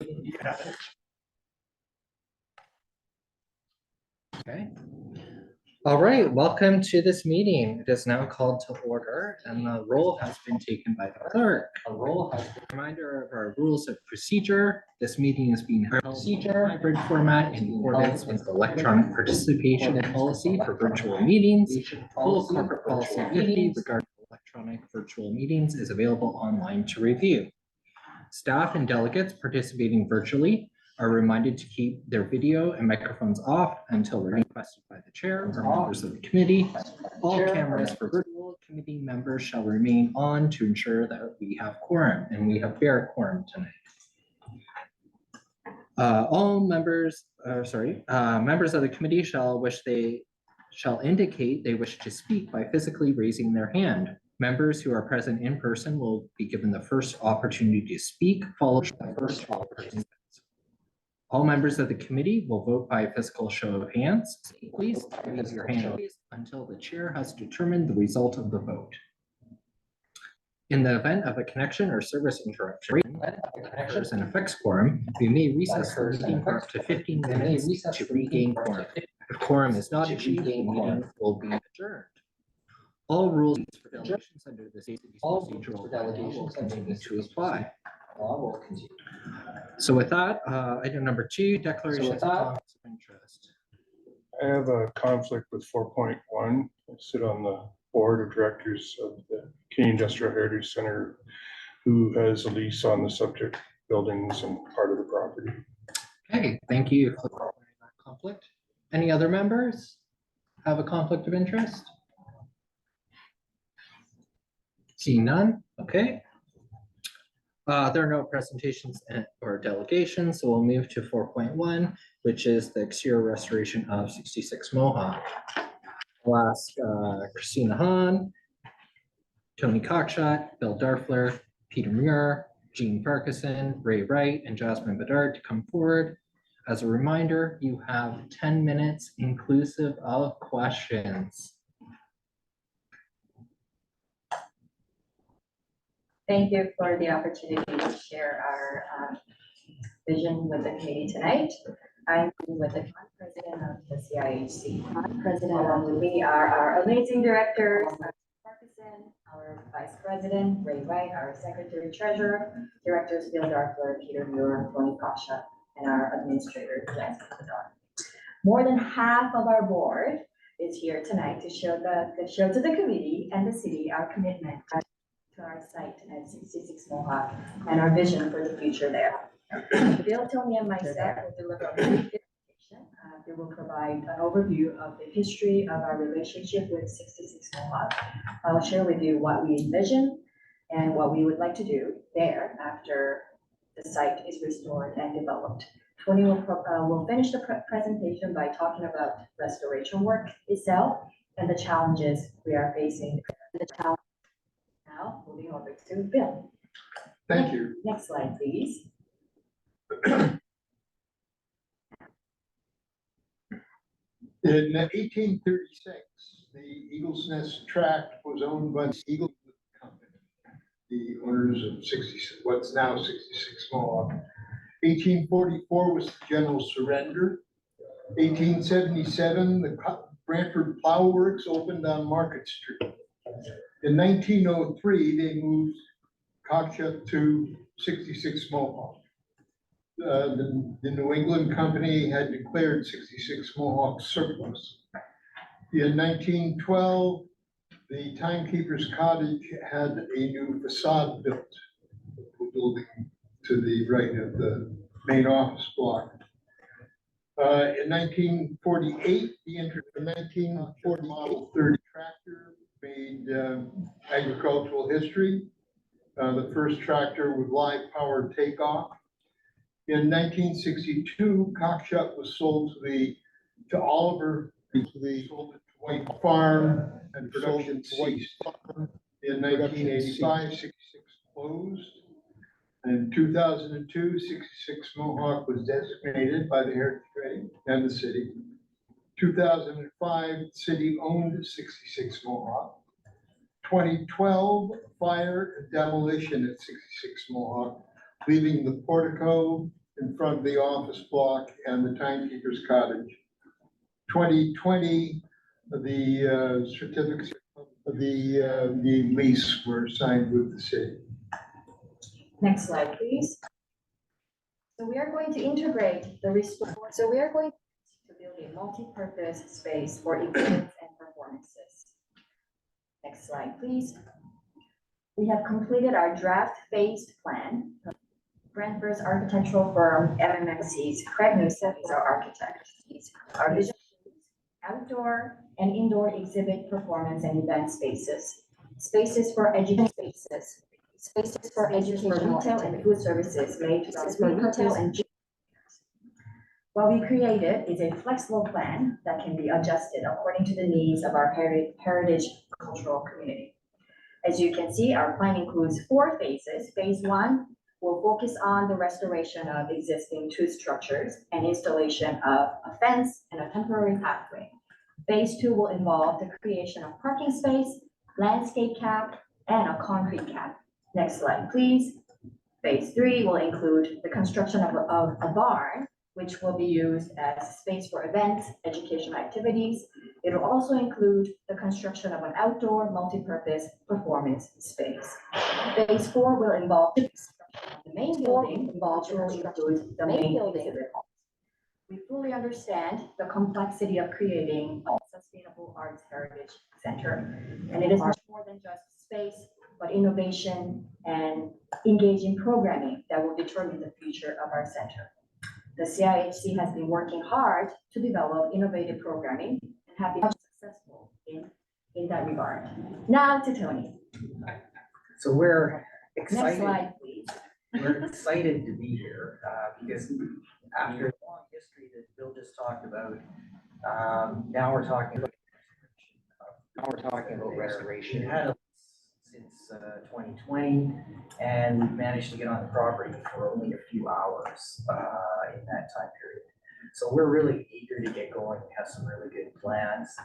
Yeah. Okay. All right, welcome to this meeting. It is now called to order and the roll has been taken by the clerk. Reminder of our rules of procedure. This meeting is being held in hybrid format in accordance with electronic participation policy for virtual meetings. Full corporate policy 50 regarding electronic virtual meetings is available online to review. Staff and delegates participating virtually are reminded to keep their video and microphones off until requested by the chair or members of the committee. All cameras for virtual committee members shall remain on to ensure that we have quorum, and we have fair quorum tonight. All members, members of the committee shall indicate they wish to speak by physically raising their hand. Members who are present in person will be given the first opportunity to speak, followed by first all participants. All members of the committee will vote by physical show of hands. Please raise your hand until the chair has determined the result of the vote. In the event of a connection or service interruption occurs and affects quorum, we may recess the meeting for up to 15 minutes to regain quorum. If quorum is not achieved, the meeting will be adjourned. All rules for delegations under the state procedural law will continue to apply. So with that, item number 2, declarations of conflicts of interest. I have a conflict with 4.1. I sit on the board of directors of the Canadian Industrial Heritage Center, who has a lease on the subject buildings and part of the property. Okay, thank you for clarifying that conflict. Any other members have a conflict of interest? Seeing none, okay. There are no presentations or delegations, so we'll move to 4.1, which is the exterior restoration of 66 Mohawk. I'll ask Christina Hahn, Tony Cockshott, Bill Darfler, Peter Muir, Jean Farquharson, Ray Wright, and Jasmine Bedard to come forward. As a reminder, you have 10 minutes inclusive of questions. Thank you for the opportunity to share our vision with the committee tonight. I'm with the president of the CIHC. President, along with me are our amazing directors, Parkinson, our vice president, Ray Wright, our secretary treasurer, directors Bill Darfler, Peter Muir, Tony Kasha, and our administrator, Jasmine Bedard. More than half of our board is here tonight to show to the committee and the city our commitment to our site at 66 Mohawk and our vision for the future there. Bill, Tony, and myself will deliver a brief presentation. We will provide an overview of the history of our relationship with 66 Mohawk. I'll share with you what we envision and what we would like to do there after the site is restored and developed. Tony will finish the presentation by talking about restoration work itself and the challenges we are facing. Now, moving over to Bill. Thank you. Next slide, please. In 1836, the Eagle's Nest tract was owned by the Eagle Company, the owners of what's now 66 Mohawk. 1844 was the general surrender. 1877, the Brantford Plow Works opened on Market Street. In 1903, they moved Cockshott to 66 Mohawk. The New England Company had declared 66 Mohawk surplus. In 1912, the Timekeeper's Cottage had a new facade built, the building to the right of the main office block. In 1948, the 1940 Model 30 tractor made agricultural history. The first tractor with live power takeoff. In 1962, Cockshott was sold to Oliver, sold it to White Farm, and production ceased. In 1985, 66 closed. In 2002, 66 Mohawk was designated by the Heritage Committee and the city. 2005, the city owned 66 Mohawk. 2012, fire and demolition at 66 Mohawk, leaving the portico in front of the office block and the timekeeper's cottage. 2020, the certificates of the lease were signed with the city. Next slide, please. So we are going to integrate the restore. So we are going to build a multi-purpose space for events and performances. Next slide, please. We have completed our draft phased plan. Brantford's architectural firm, MMMC's Craig Newsett is our architect. Our vision includes outdoor and indoor exhibit, performance, and event spaces, spaces for education spaces, spaces for educational retail and food services made for retail and what we created is a flexible plan that can be adjusted according to the needs of our heritage cultural community. As you can see, our plan includes 4 phases. Phase 1 will focus on the restoration of existing 2 structures and installation of a fence and a temporary pathway. Phase 2 will involve the creation of parking space, landscape cap, and a concrete cap. Next slide, please. Phase 3 will include the construction of a barn, which will be used as space for events, educational activities. It will also include the construction of an outdoor multi-purpose performance space. Phase 4 will involve the main building, which will include the main building. We fully understand the complexity of creating a sustainable arts heritage center, and it is much more than just space, but innovation and engaging programming that will determine the future of our center. The CIHC has been working hard to develop innovative programming and have been successful in that regard. Now to Tony. So we're Next excited. slide, please. We're excited to be here because after the long history that Bill just talked about, now we're talking about restoration. We had a since 2020, and we've managed to get on the property for only a few hours in that time period. So we're really eager to get going. We have some really good plans.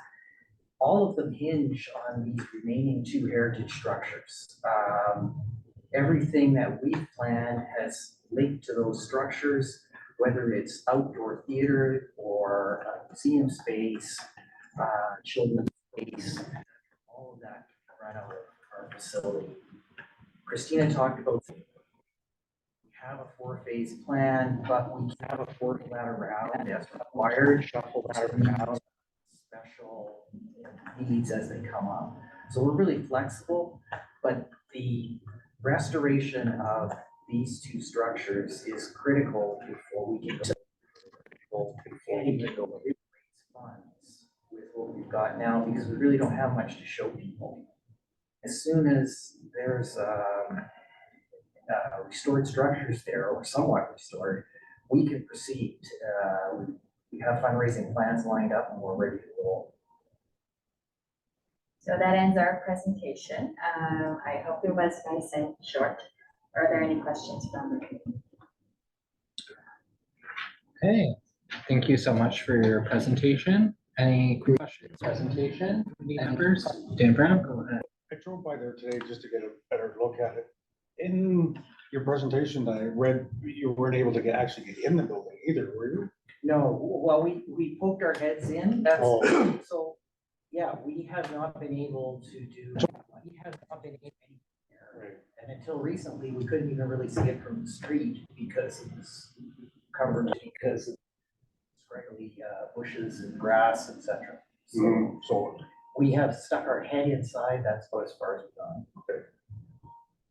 All of them hinge on these remaining 2 heritage structures. Everything that we've planned has linked to those structures, whether it's outdoor theater or museum space, children's space, all of that right out of our facility. Christina talked about we have a 4-phase plan, but we have a 4th ladder round as required, shuffle ladder round, special needs as they come up. So we're really flexible, but the restoration of these 2 structures is critical before we can go raise funds with what we've got now, because we really don't have much to show people. As soon as there's restored structures there, or somewhat restored, we can proceed. We have fundraising plans lined up and we're ready to roll. So that ends our presentation. I hope it was nice and short. Are there any questions from the committee? Okay, thank you so much for your presentation. Any questions? Presentation, members? Dan Brown, go ahead. I drove by there today just to get a better look at it. In your presentation, I read you weren't able to actually get in the building either, were you? No, well, we poked our heads in. That's so. Yeah, we have not been able to do. We have not been able anywhere, Right. and until recently, we couldn't even really see it from the street because it was covered because of scraggly bushes and grass, etc. So We have stuck our head inside. That's about as far as we've gone.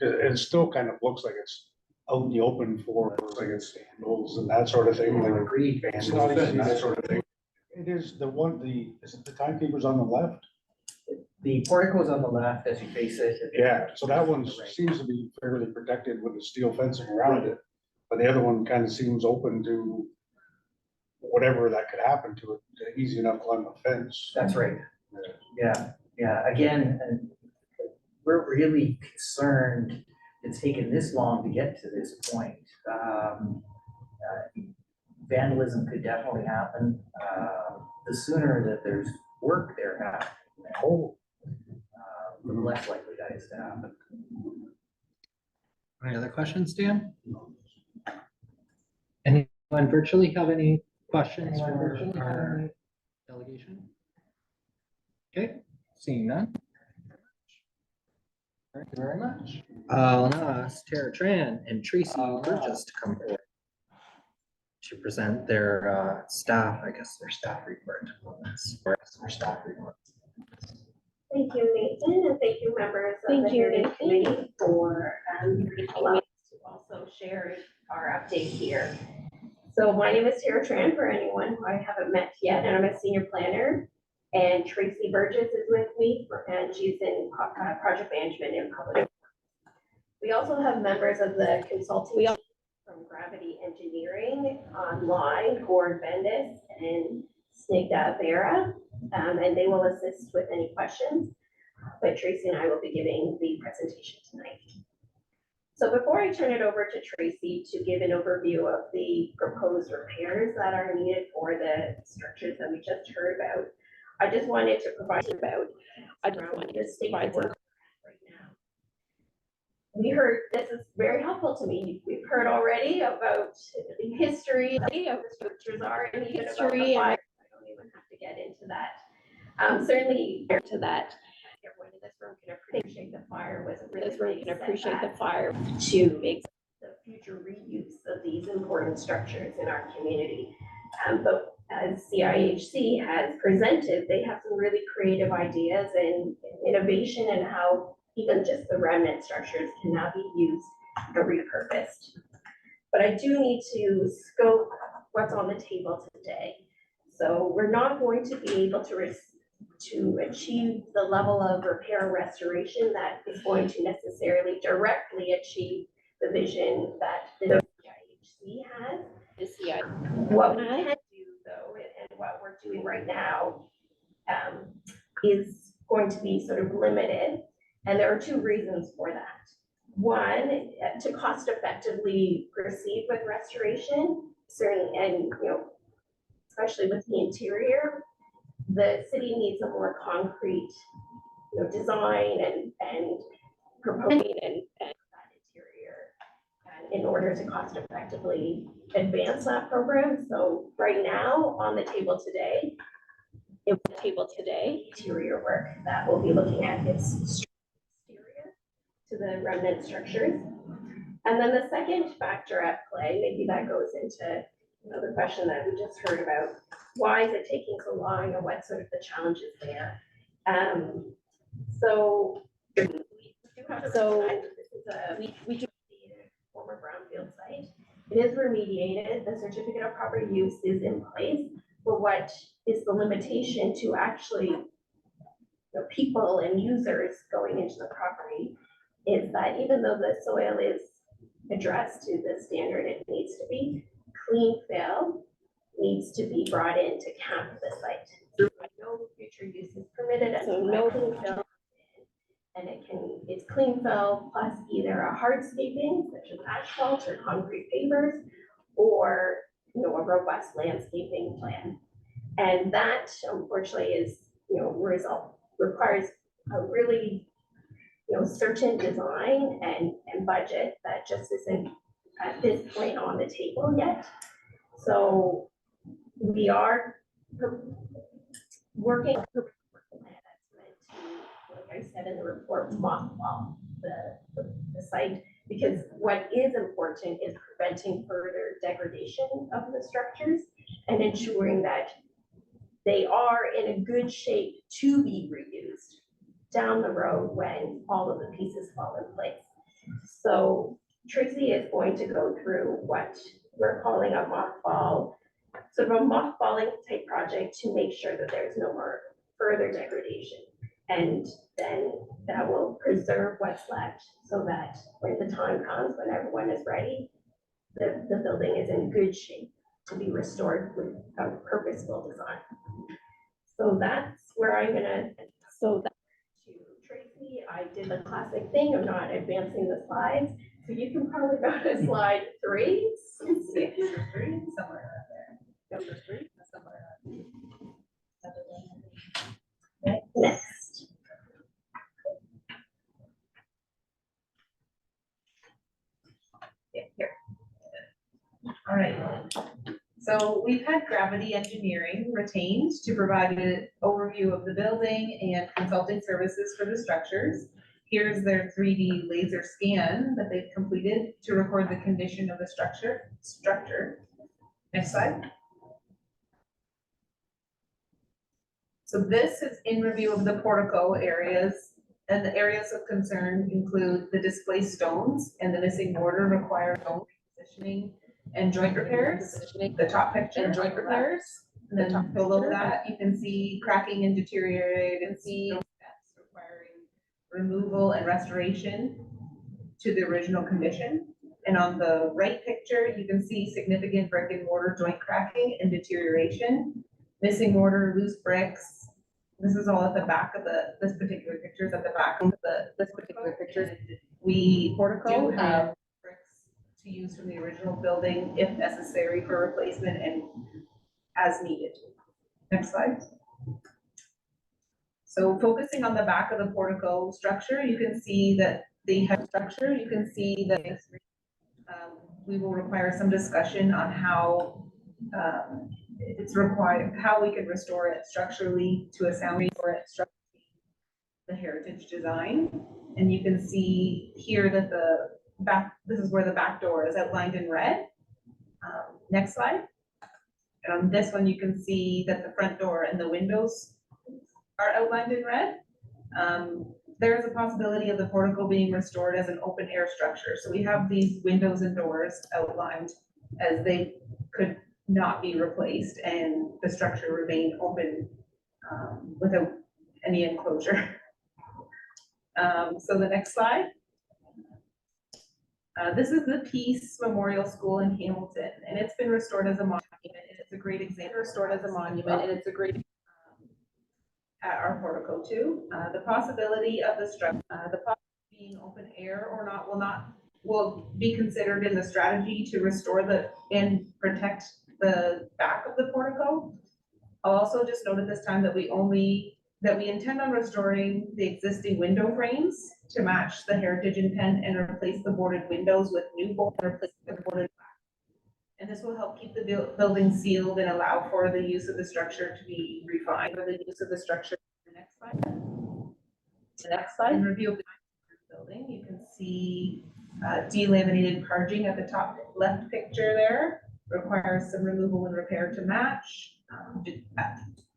it still kind of looks like it's out in the open for like it's vandals and that sort of thing. Like Agreed. it's not easy, that sort of thing. It is is it the timekeeper's on the left? The portico is on the left as you face it. Yeah, so that one seems to be fairly protected with the steel fencing around it. But the other one kind of seems open to whatever that could happen to it, easy enough climb a fence. That's right. Yeah. Again, and we're really concerned it's taken this long to get to this point. Vandalism could definitely happen. The sooner that there's work there happening, the less likely that is to happen. Any other questions, Dan? Anyone virtually have any questions for our delegation? Okay, seeing none. Thank you very much. I'll now ask Tara Tran and Tracy Burgess to come forward to present their staff, I guess their staff report on this, or their staff report. Thank you, Nathan, and thank you, members of the Heritage Committee for allowing us to also share our update here. So my name is Tara Tran, for anyone who I haven't met yet, and I'm a senior planner. And Tracy Burgess is with me, and she's in project management and public works. We also have members of the consulting from Gravity Engineering online, Gord Bendis and Snigdha Vera, and they will assist with any questions. But Tracy and I will be giving the presentation tonight. So before I turn it over to Tracy to give an overview of the proposed repairs that are needed for the structures that we just heard about, I just wanted to provide about the state of work right now. We heard, this is very helpful to me. We've heard already about the history of the structures are and even about the fire. I don't even have to get into that. Certainly to that, everyone in this room can appreciate the fire was a really to make the future reuse of these important structures in our community. But as CIHC has presented, they have some really creative ideas and innovation and how even just the remnant structures can now be used or repurposed. But I do need to scope what's on the table today. So we're not going to be able to achieve the level of repair and restoration that is going to necessarily directly achieve the vision that the CIHC has. What we can do though, and what we're doing right now, is going to be sort of limited. And there are two reasons for that. One, to cost effectively proceed with restoration, certainly, and especially with the interior, the city needs a more concrete design and proposing and that interior in order to cost effectively advance that program. So right now on the table today, interior work that we'll be looking at is exterior to the remnant structures. And then the second factor at play, maybe that goes into the question that we just heard about, why is it taking so long and what sort of the challenges there? So we do have this is a former brownfield site. It is remediated. The certificate of proper use is in place. But what is the limitation to actually the people and users going into the property is that even though the soil is addressed to the standard it needs to be, clean fill needs to be brought in to camp the site. No future use is permitted, and so no clean fill. And it's clean fill plus either a hardscaping such as asphalt or concrete pavers, or a robust landscaping plan. And that unfortunately is requires a really certain design and budget that just isn't at this point on the table yet. So we are working on a plan that's meant to, like I said in the report, mothball the site, because what is important is preventing further degradation of the structures and ensuring that they are in a good shape to be reused down the road when all of the pieces fall in place. So Tracy is going to go through what we're calling a mothball, sort of a mothballing type project to make sure that there's no more further degradation. And then that will preserve what's left so that when the time comes, when everyone is ready, the building is in good shape to be restored with a purposeful design. So that's where I'm gonna, to Tracy, I did the classic thing of not advancing the slides. So you can probably go to slide 3. Somewhere around there. Number 3, somewhere around there. Next. Yeah, here. All right. So we've had Gravity Engineering retained to provide an overview of the building and consulting services for the structures. Here's their 3D laser scan that they've completed to record the condition of the structure. Next slide. So this is in review of the portico areas, and the areas of concern include the displaced stones and the missing mortar required stone repositioning and joint repairs, the top picture. And joint repairs. And then below that, you can see cracking and deteriorated steps requiring removal and restoration to the original condition. And on the right picture, you can see significant brick and mortar joint cracking and deterioration, missing mortar, loose bricks. This is all at the back of this particular picture is at the back of this particular picture. We do have bricks to use from the original building if necessary for replacement and as needed. Next slide. So focusing on the back of the portico structure, you can see that the head structure, you can see that we will require some discussion on how it's required, how we could restore it structurally to a sound for it structurally, the heritage design. And you can see here that the back, this is where the back door is outlined in red. Next slide. And on this one, you can see that the front door and the windows are outlined in red. There is a possibility of the portico being restored as an open air structure. So we have these windows and doors outlined as they could not be replaced and the structure remain open without any enclosure. So the next slide. This is the Peace Memorial School in Hamilton, and it's been restored as a monument. And it's a great example, restored as a monument, and it's a great at our portico too. The possibility of the structure, being open air or not will be considered in the strategy to restore and protect the back of the portico. I'll also just note at this time that we intend on restoring the existing window frames to match the heritage intent and replace the boarded windows with new boarded glass. And this will help keep the building sealed and allow for the use of the structure to be refined. For the use of the structure. The next slide. The next slide. In review of the building, you can see delaminated parging at the top left picture there. Requires some removal and repair to match.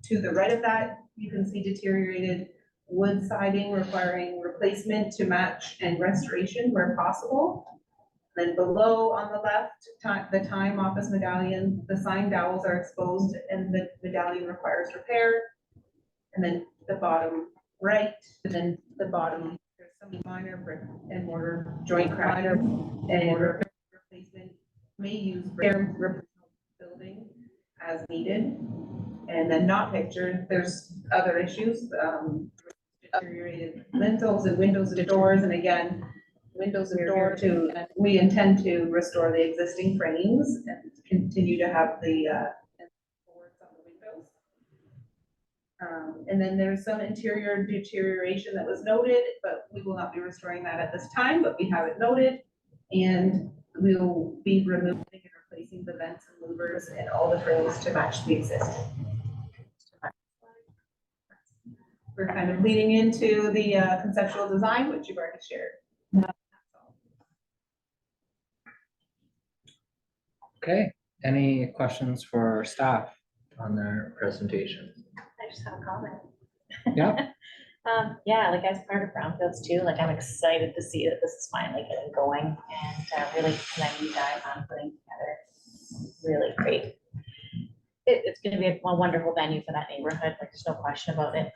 To the right of that, you can see deteriorated wood siding requiring replacement to match and restoration where possible. Then below on the left, the time office medallion, the sign dowels are exposed and the medallion requires repair. And then the bottom right, and then the bottom, there's some minor brick and mortar joint crack and mortar replacement. May use repair building as needed. And then not pictured, there's other issues, deteriorated lintels and windows and doors, and again, windows and door too. We intend to restore the existing frames and continue to have the boards on the windows. And then there's some interior deterioration that was noted, but we will not be restoring that at this time, but we have it noted. And we'll be removing and replacing the vents and louvers and all the frames to match the existing. We're kind of leading into the conceptual design, which you've already shared. Okay, any questions for staff on their presentation? I just have a comment. Yeah. Yeah, like as part of Brownfields too, like I'm excited to see that this is finally getting going and really commend you guys on putting together really great. It's gonna be a wonderful venue for that neighborhood, like there's no question about it.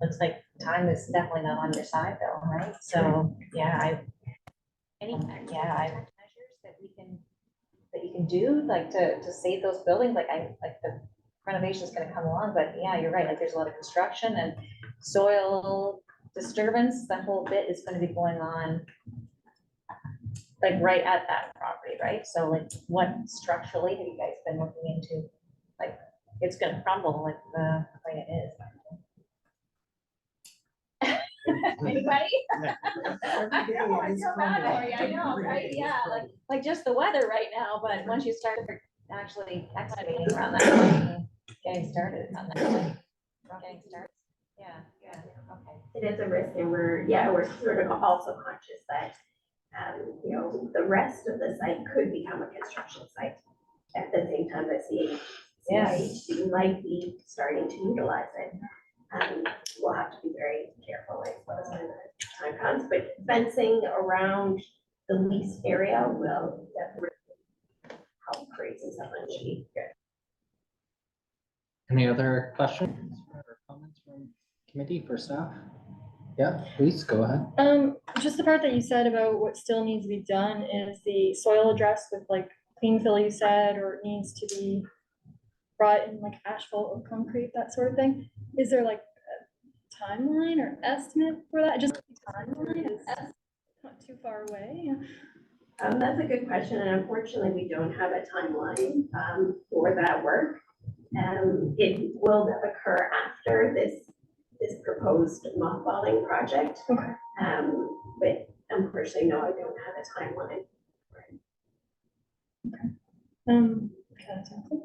Looks like time is definitely not on your side though, right? So, yeah, I have measures that you can do, like to save those buildings, like the renovation is gonna come along, but yeah, you're right, like there's a lot of construction and soil disturbance, that whole bit is gonna be going on like right at that property, right? So like what structurally have you guys been looking into? Like it's gonna crumble like the way it is. Anybody? I know, right? Yeah, like just the weather right now, but once you start actually excavating around that and getting started on that. Getting started. Yeah, okay. It is a risk and we're sort of also conscious that, the rest of the site could become a construction site. At the same time that CIHC might be starting to utilize it. We'll have to be very careful, I suppose, when the time comes, but fencing around the leased area will definitely help create some energy. Any other questions or comments from committee for staff? Yeah, please go ahead. Just the part that you said about what still needs to be done is the soil addressed with like clean fill you said, or it needs to be brought in like asphalt or concrete, that sort of thing. Is there like a timeline or estimate for that? Just timeline is not too far away. That's a good question, and unfortunately, we don't have a timeline for that work. It will occur after this proposed mothballing project. Okay. But unfortunately, no, I don't have a timeline.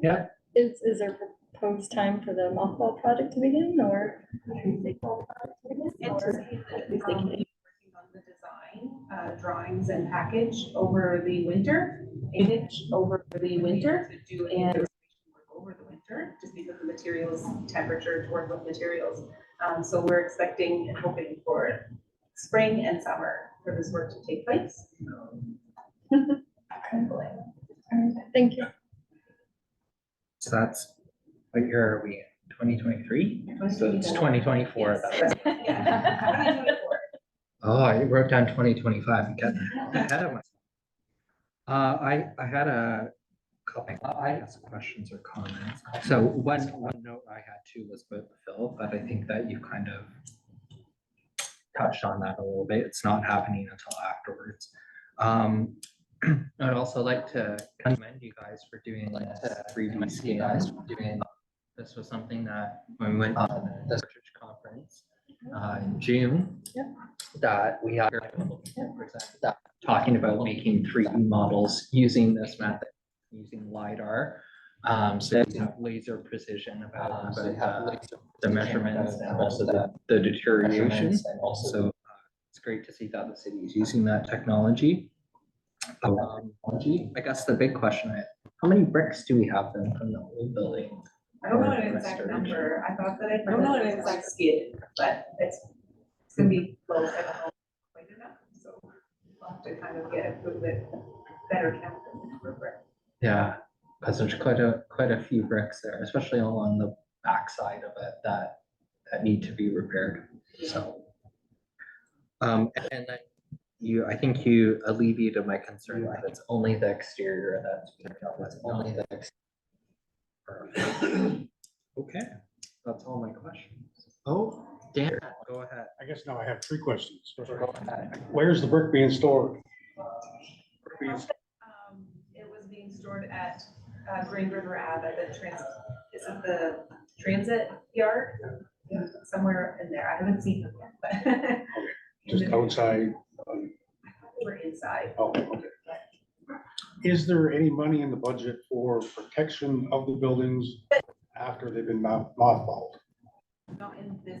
Yeah. Is there proposed time for the mothball project to begin, or? Anticipate that working on the design, drawings and package over the winter, to do and work over the winter, just because of materials, temperature, to work with materials. So we're expecting and hoping for spring and summer for this work to take place. Thank you. So that's, what year are we in? 2023? So it's 2024. Yes. Yeah. 2024. Oh, I wrote down 2025. I'm getting ahead of myself. I had a couple, I guess, questions or comments. So one note I had too was about the fill, but I think that you kind of touched on that a little bit. It's not happening until afterwards. I'd also like to commend you guys for doing this 3D scan. This was something that when we went to the church conference in June, that we had talking about making 3D models using this method, using LiDAR. So we have laser precision about the measurements and also the deterioration. So it's great to see that the city is using that technology. I guess the big question is, how many bricks do we have then from the old building? I don't know an exact number. I thought that I don't know an exact skid, but it's gonna be close. I don't know quite enough, so we'll have to kind of get a little bit better count for brick. Yeah, because there's quite a few bricks there, especially along the backside of it that need to be repaired. So, and then I think you alleviated my concern that it's only the exterior that's being done. It's only the exterior. Okay, that's all my questions. Oh, Dan, go ahead. I guess now I have 3 questions. Go ahead. Where's the brick being stored? It was being stored at Green River Ave at the transit. Is it the transit yard? Somewhere in there. I haven't seen them yet, but. Just outside? We're inside. Oh, okay. Is there any money in the budget for protection of the buildings after they've been mothballed? Not in this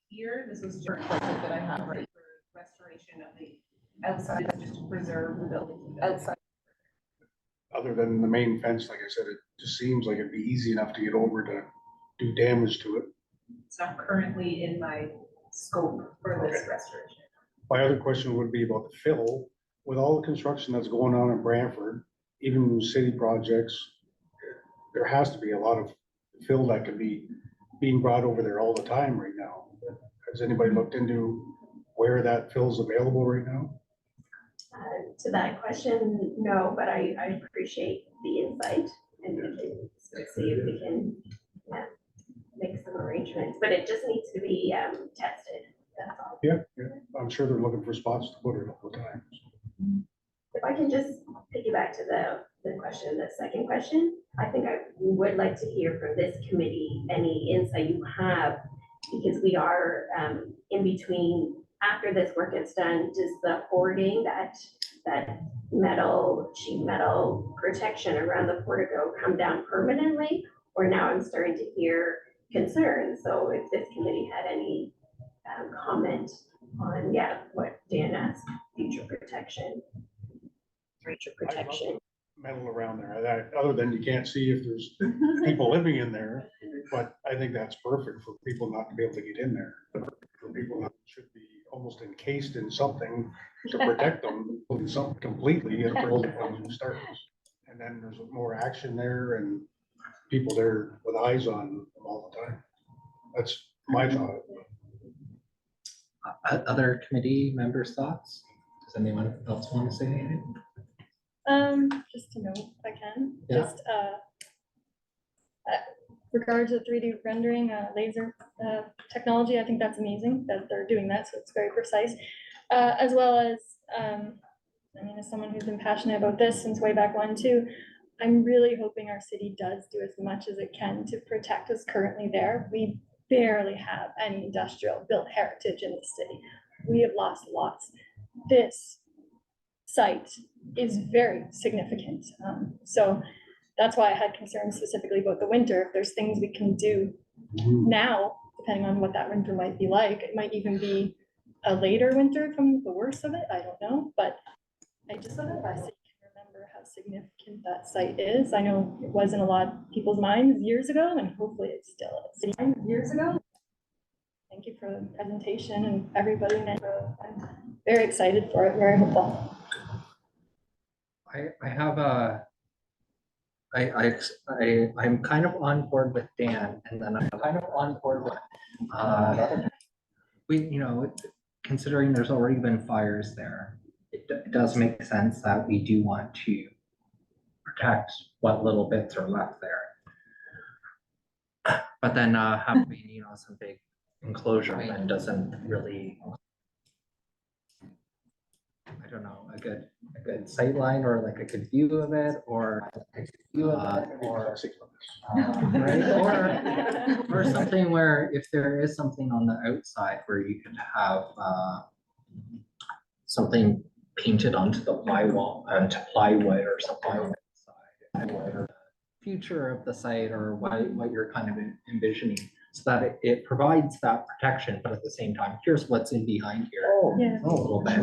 here. This was just project that I have right for restoration of the outside, just to preserve the building outside. Other than the main fence, like I said, it just seems like it'd be easy enough to get over to do damage to it. It's not currently in my scope for this restoration. My other question would be about the fill. With all the construction that's going on in Brantford, even city projects, there has to be a lot of fill that could be being brought over there all the time right now. Has anybody looked into where that fill's available right now? To that question, no, but I appreciate the insight, and we can see if we can make some arrangements, but it just needs to be tested, that's all. Yeah, I'm sure they're looking for spots to put it all the time. If I can just piggyback to the second question, I think I would like to hear from this committee any insight you have, because we are in between, after this work gets done, does the hoarding that that sheet metal protection around the portico come down permanently, or now I'm starting to hear concerns. So if this committee had any comment on, what Dan asked, future protection. Metal around there, that, other than you can't see if there's people living in there, but I think that's perfect for people not to be able to get in there. For people that should be almost encased in something to protect them from something completely if the function starts. And then there's more action there and people there with eyes on them all the time. That's my thought. Other committee members' thoughts? Does anyone else want to say anything? Just to note, if I can, Yeah. just, regards to 3D rendering, laser, technology, I think that's amazing that they're doing that, so it's very precise. As well as, as someone who's been passionate about this since way back when too, I'm really hoping our city does do as much as it can to protect what's currently there. We barely have any industrial built heritage in the city. We have lost lots. This site is very significant. So that's why I had concerns specifically about the winter. If there's things we can do now, depending on what that winter might be like, it might even be a later winter from the worst of it. I don't know, but I just want our city can remember how significant that site is. I know it was in a lot of people's minds years ago, and hopefully it still is. Years ago. Thank you for the presentation and everybody. I'm very excited for it, very hopeful. I have I'm kind of on board with Dan, and then I'm kind of on board with, considering there's already been fires there, it does make sense that we do want to protect what little bits are left there. But then having, some big enclosure then doesn't really, I don't know, a good sight line or like a good view of it, or right? Or something where if there is something on the outside where you could have something painted onto the plywood or some plywood side, or future of the site, or what you're kind of envisioning, so that it provides that protection, but at the same time, here's what's in behind here. Yeah. A little bit.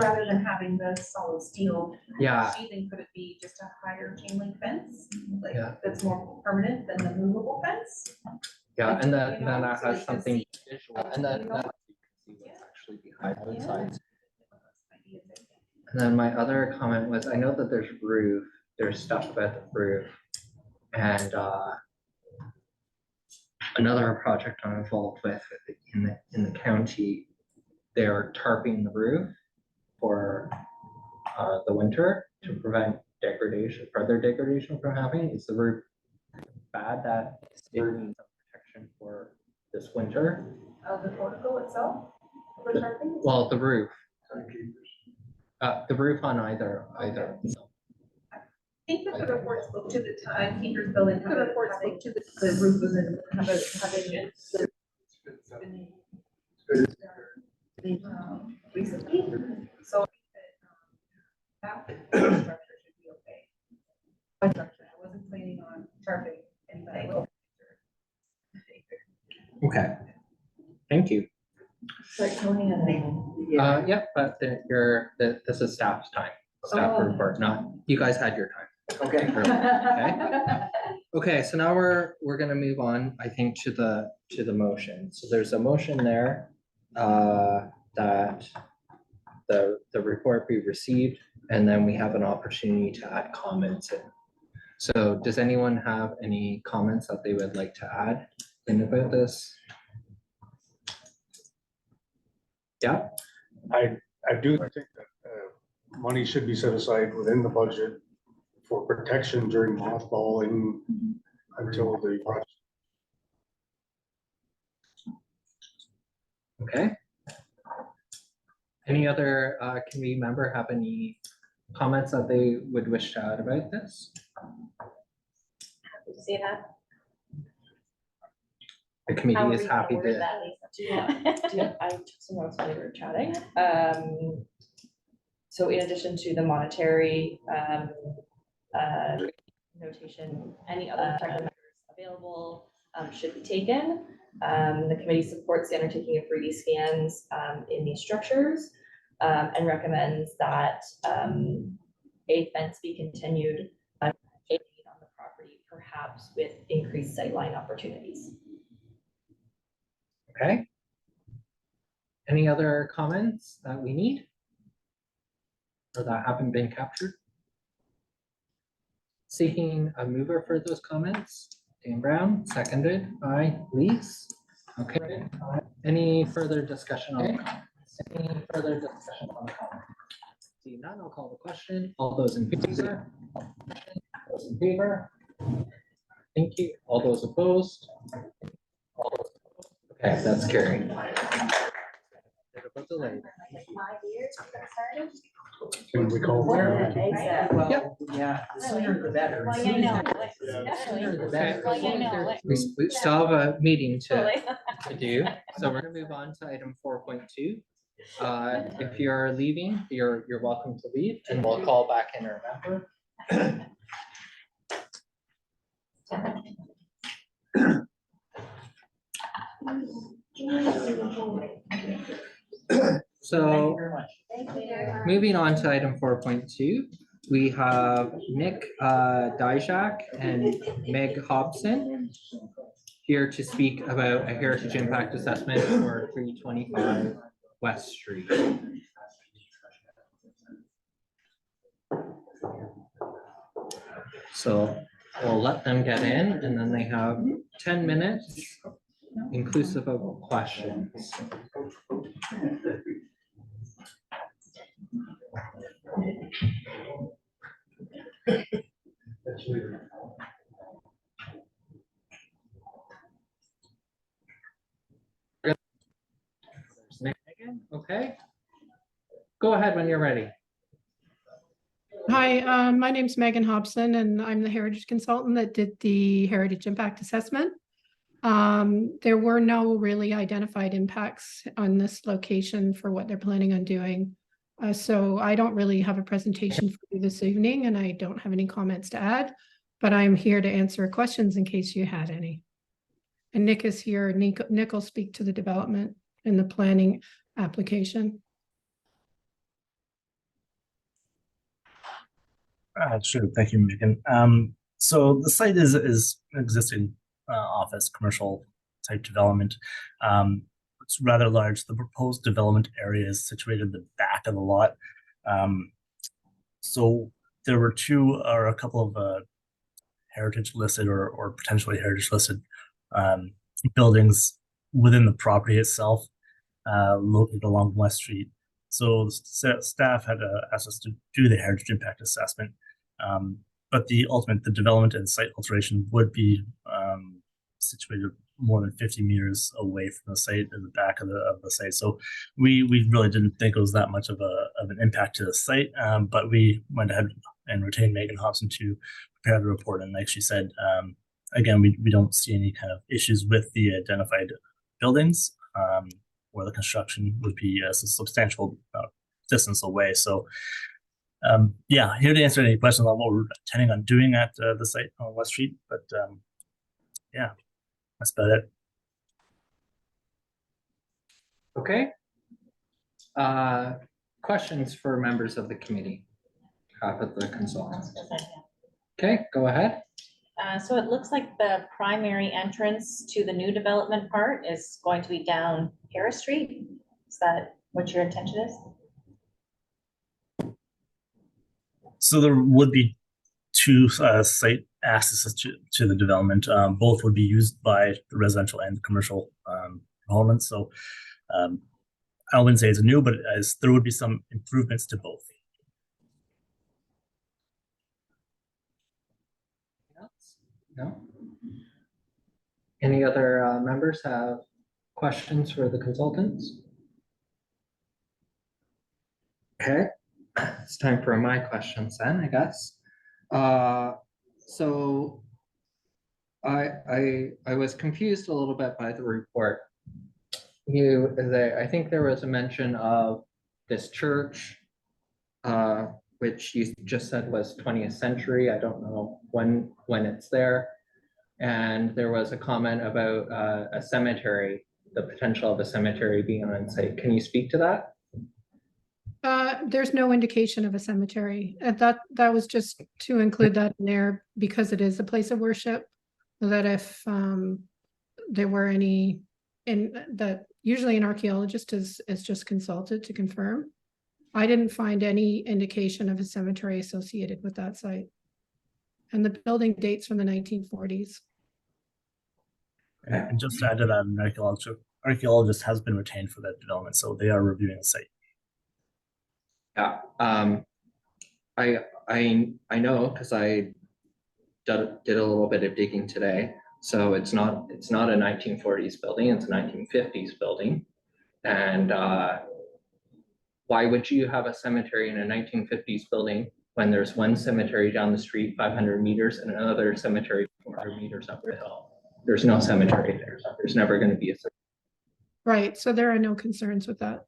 Rather than having the solid steel Yeah. sheathing, could it be just a higher chain link fence? Like, Yeah. that's more permanent than the movable fence? Yeah, and then You know, that so they has can something see- visual, and then you can see what's actually behind both sides. And then my other comment was, I know that there's stuff about the roof, and another project I'm involved with in the county, they're tarping the roof for the winter to prevent further degradation from happening. Is the roof bad that it needs some protection for this winter? The portico itself? The tarping? Well, the roof. The roof on either. I think that the report spoke to the timekeeper's building. The report spoke to the roof was in, recently, so that structure should be okay. My structure, I wasn't planning on tarping anything. Okay, thank you. Like Tony had a. Yeah, but this is staff's time, staff report, not, you guys had your time. Okay. Okay, so now we're gonna move on, I think, to the motion. So there's a motion there that the report be received, and then we have an opportunity to add comments in. So does anyone have any comments that they would like to add in about this? Yeah, I do think that money should be set aside within the budget for protection during mothballing until the project. okay. Any other committee member have any comments that they would wish to add about this? Happy to see that. The committee is happy Word to, that, Lisa. I took some notes while we were chatting. So in addition to the monetary notation, any other measures available should be taken. The committee supports the undertaking of 3D scans in these structures and recommends that a fence be continued on the property, perhaps with increased sightline opportunities. Okay. Any other comments that we need? Or that haven't been captured? Seeking a mover for those comments, Dan Brown, seconded by Lise. Okay, any further discussion on the comments? Any further discussion on the comments? See none, I'll call the question. All those in favor? Those in favor? Thank you. All those opposed? All those opposed? Okay, that's carried. Bit of a delay. Can we call? Well, Yep. yeah, the sooner the better. Well, yeah, I know. Sooner the better. Well, yeah, I know. We still have a meeting to do, so we're gonna move on to item 4.2. If you're leaving, you're welcome to leave, and we'll call back in our member. So moving on to item 4.2, we have Nick Dijak and Meg Hobson here to speak about a heritage impact assessment for 325 West Street. So we'll let them get in, and then they have 10 minutes inclusive of questions. Okay, go ahead when you're ready. Hi, my name's Megan Hobson, and I'm the Heritage Consultant that did the Heritage Impact Assessment. There were no really identified impacts on this location for what they're planning on doing. So I don't really have a presentation for you this evening, and I don't have any comments to add, but I'm here to answer questions in case you had any. And Nick is here. Nick will speak to the development and the planning application. Sure, thank you, Megan. So the site is an existing office, commercial type development. It's rather large. The proposed development area is situated in the back of the lot. So there were a couple of heritage listed or potentially heritage listed buildings within the property itself, located along West Street. So staff had asked us to do the heritage impact assessment, but the development and site alteration would be situated more than 50 meters away from the site in the back of the site. So we really didn't think it was that much of an impact to the site, but we went ahead and retained Megan Hobson to prepare the report. And like she said, again, we don't see any kind of issues with the identified buildings, where the construction would be a substantial distance away. So yeah, here to answer any questions on what we're intending on doing at the site on West Street. But yeah, that's about it. Okay. Questions for members of the committee? Half of the consultants. Okay, go ahead. So it looks like the primary entrance to the new development part is going to be down Harris Street. Is that what your intention is? So there would be two site accesses to the development. Both would be used by the residential and the commercial developments. So I wouldn't say it's new, but there would be some improvements to both. No? Any other members have questions for the consultants? Okay, it's time for my questions then, I guess. So I was confused a little bit by the report. I think there was a mention of this church which you just said was 20th century. I don't know when it's there. And there was a comment about a cemetery, the potential of a cemetery being on site. Can you speak to that? There's no indication of a cemetery. That was just to include that in there because it is a place of worship. That if there were any, that usually an archaeologist is just consulted to confirm. I didn't find any indication of a cemetery associated with that site. And the building dates from the 1940s. And just to add to that, an archaeologist has been retained for that development, so they are reviewing the site. Yeah, I know because I did a little bit of digging today. So it's not a 1940s building, it's a 1950s building. And why would you have a cemetery in a 1950s building when there's one cemetery down the street 500 meters and another cemetery 400 meters up the hill? There's no cemetery there. There's never going to be a cemetery. Right, so there are no concerns with that.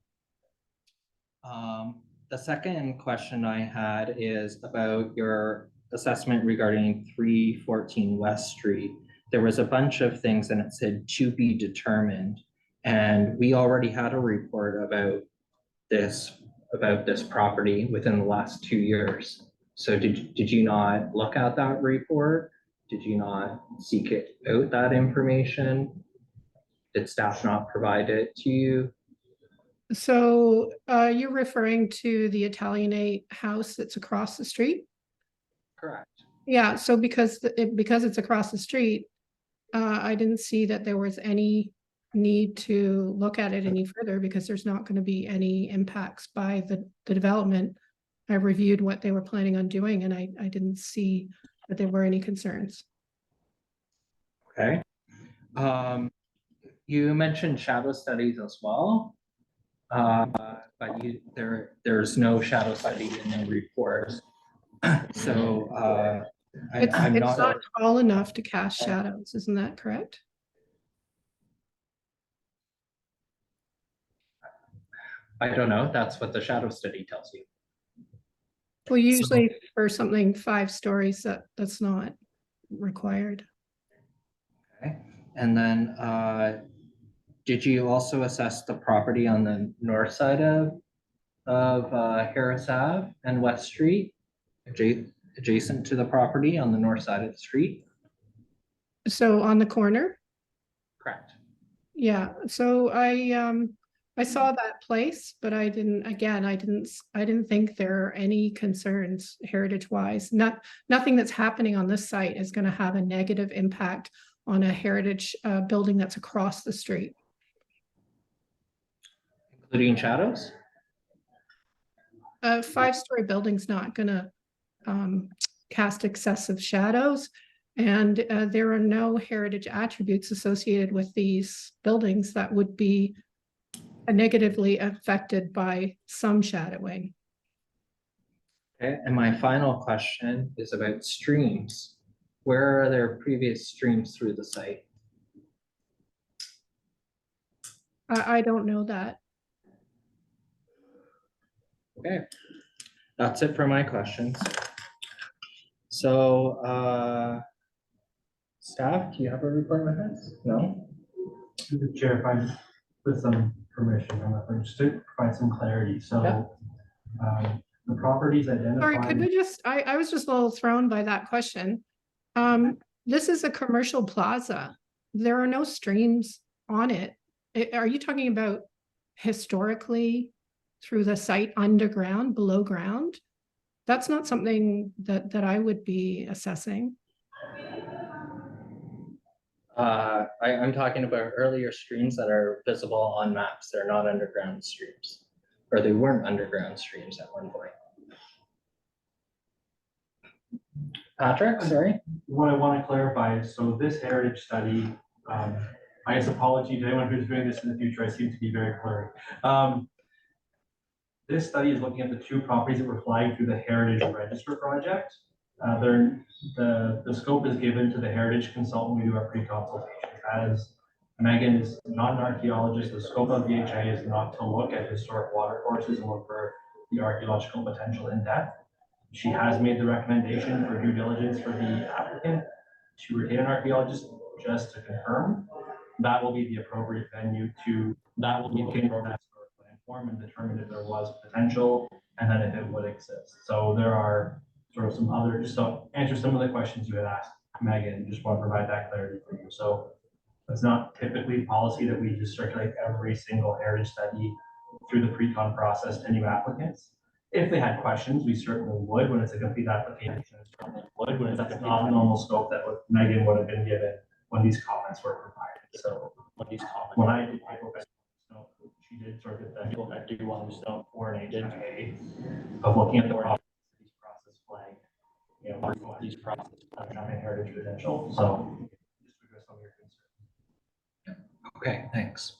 The second question I had is about your assessment regarding 314 West Street. There was a bunch of things and it said to be determined. And we already had a report about this property within the last 2 years. So did you not look at that report? Did you not seek it out, that information? Did staff not provide it to you? So you're referring to the Italianate house that's across the street? Correct. Yeah, so because it's across the street, I didn't see that there was any need to look at it any further because there's not going to be any impacts by the development. I reviewed what they were planning on doing and I didn't see that there were any concerns. Okay. You mentioned shadow studies as well, but there's no shadow study in the report. So I'm it's not not tall enough to cast shadows, isn't that correct? I don't know. That's what the shadow study tells you. Well, usually for something 5 stories, that's not required. Okay. And then did you also assess the property on the north side of Harris Ave and West Street, adjacent to the property on the north side of the street? So on the corner? Correct. Yeah, so I saw that place, but I didn't think there are any concerns heritage-wise. Nothing that's happening on this site is going to have a negative impact on a heritage building that's across the street. Including shadows? A 5-story building's not going to cast excessive shadows. And there are no heritage attributes associated with these buildings that would be negatively affected by some shadowing. Okay, and my final question is about streams. Where are there previous streams through the site? I don't know that. Okay, that's it for my questions. So, staff, do you have a report with us? No? The chair, if I, with some permission, just to provide some clarity. So the properties identified. Sorry, could we just, I was just a little thrown by that question. This is a commercial plaza. There are no streams on it. Are you talking about historically through the site underground, below ground? That's not something that I would be assessing. I'm talking about earlier streams that are visible on maps. They're not underground streams, or they weren't underground streams at one point. Patrick, sorry? What I want to clarify is, so this heritage study, I guess apology to anyone who's doing this in the future, I seem to be very blurry. This study is looking at the 2 properties that were flagged through the Heritage Register project. The scope is given to the heritage consultant. We do our pre-consultation. As Megan is not an archaeologist, the scope of the HA is not to look at historic watercourses and look for the archaeological potential in depth. She has made the recommendation for due diligence for the applicant to retain an archaeologist just to confirm. That will be the appropriate venue to, that will be the appropriate plan form and determine if there was potential and then if it would exist. So there are sort of some other, just to answer some of the questions you had asked, Megan, just want to provide that clarity for you. So it's not typically policy that we just circulate every single heritage study through the pre-con process to new applicants. If they had questions, we certainly would when it's a complete application. That's not a normal scope that Megan would have been given when these comments were provided. So when I did take over, she did sort of the people that do want to know for an HIA of looking at the process flag, you know, these process having heritage potential. So just to address some of your concerns. Okay, thanks.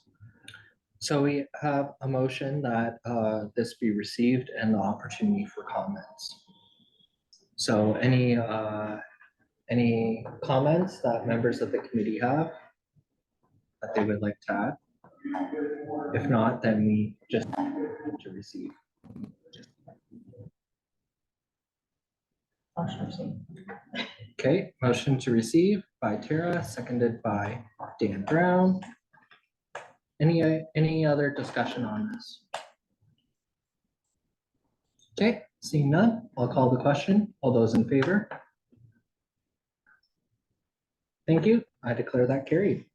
So we have a motion that this be received and the opportunity for comments. So any comments that members of the committee have that they would like to add? If not, then we just to receive. Okay, motion to receive by Tara, seconded by Dan Brown. Any other discussion on this? Okay, seeing none, I'll call the question. All those in favor? Thank you. I declare that carried.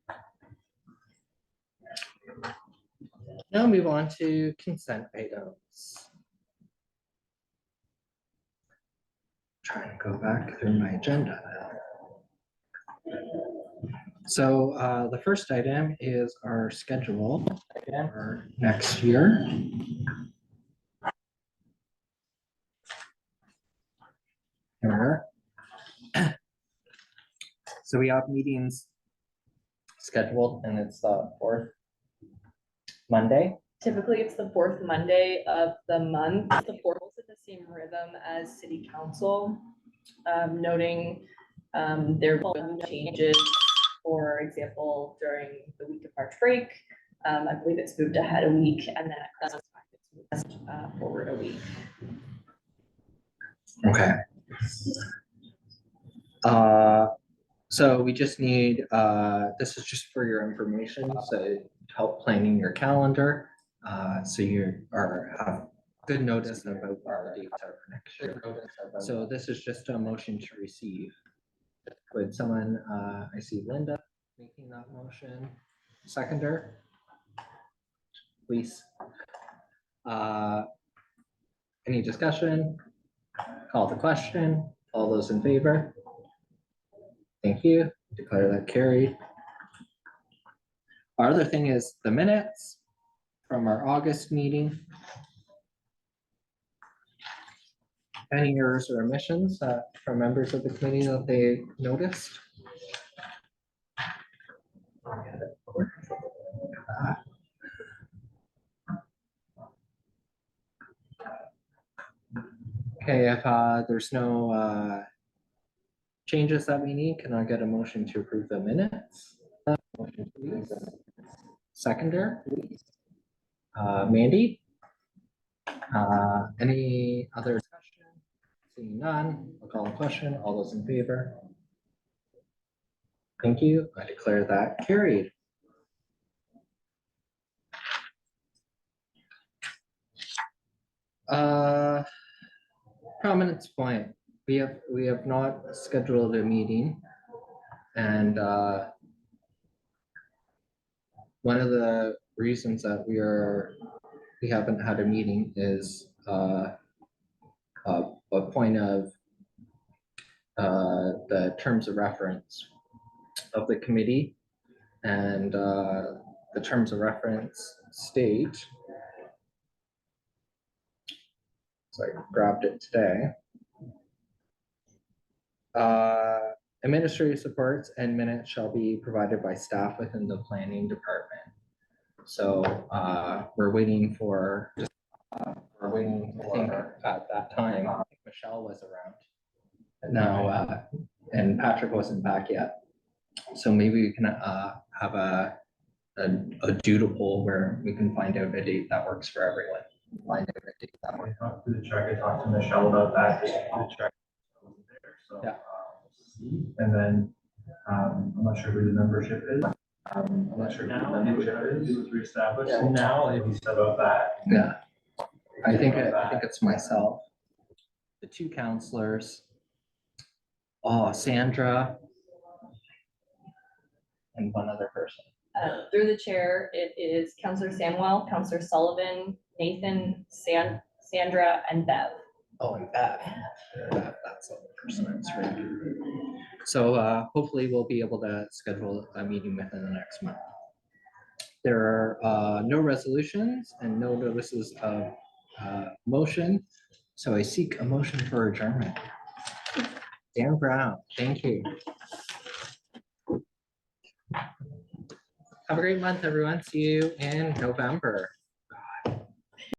Now move on to consent items. Trying to go back through my agenda now. So the first item is our schedule for next year. Here. So we have meetings scheduled and it's the fourth Monday. Typically, it's the fourth Monday of the month. The fourth is in the same rhythm as city council. Noting there will be changes, for example, during the week of March break. I believe it's moved ahead a week and then at Christmas time it's moved forward a week. Okay. So we just need, this is just for your information, so help planning your calendar. So you have good notice about our dates are for next year. So this is just a motion to receive. Would someone, I see Linda making that motion. Seconder, please. Any discussion? Call the question. All those in favor? Thank you. Declare that carried. Our other thing is the minutes from our August meeting. Any errors or omissions from members of the committee that they noticed? Okay, if there's no changes that we need, can I get a motion to approve the minutes? Motion, please. Seconder, please. Mandy? Any other discussion? Seeing none, I'll call a question. All those in favor? Thank you. I declare that carried. Prominence point. We have not scheduled a meeting, and one of the reasons that we haven't had a meeting is a point of the terms of reference of the committee, and the terms of reference state. So I grabbed it today. Administrative supports and minutes shall be provided by staff within the planning department. So we're waiting for, I think at that time, I think Michelle was around. No, and Patrick wasn't back yet. So maybe we can have a doodle poll where we can find out a date that works for everyone. find out a date that I one. talked to the check, I talked to Michelle about that, just the check wasn't there, so. Yeah. See, and then, I'm not sure who the membership is. I'm not sure who the membership is, it was reestablished, so now if you said about that. Yeah. I think it's myself, the two counselors. Oh, Sandra. And one other person. Through the chair, it is Counselor Samwell, Counselor Sullivan, Nathan, Sandra, and Bev. Oh, and Bev. That's the other person that's right. So hopefully we'll be able to schedule a meeting within the next month. There are no resolutions and no notices of motion. So I seek a motion for adjournment. Dan Brown, thank you. Have a great month, everyone. See you in November.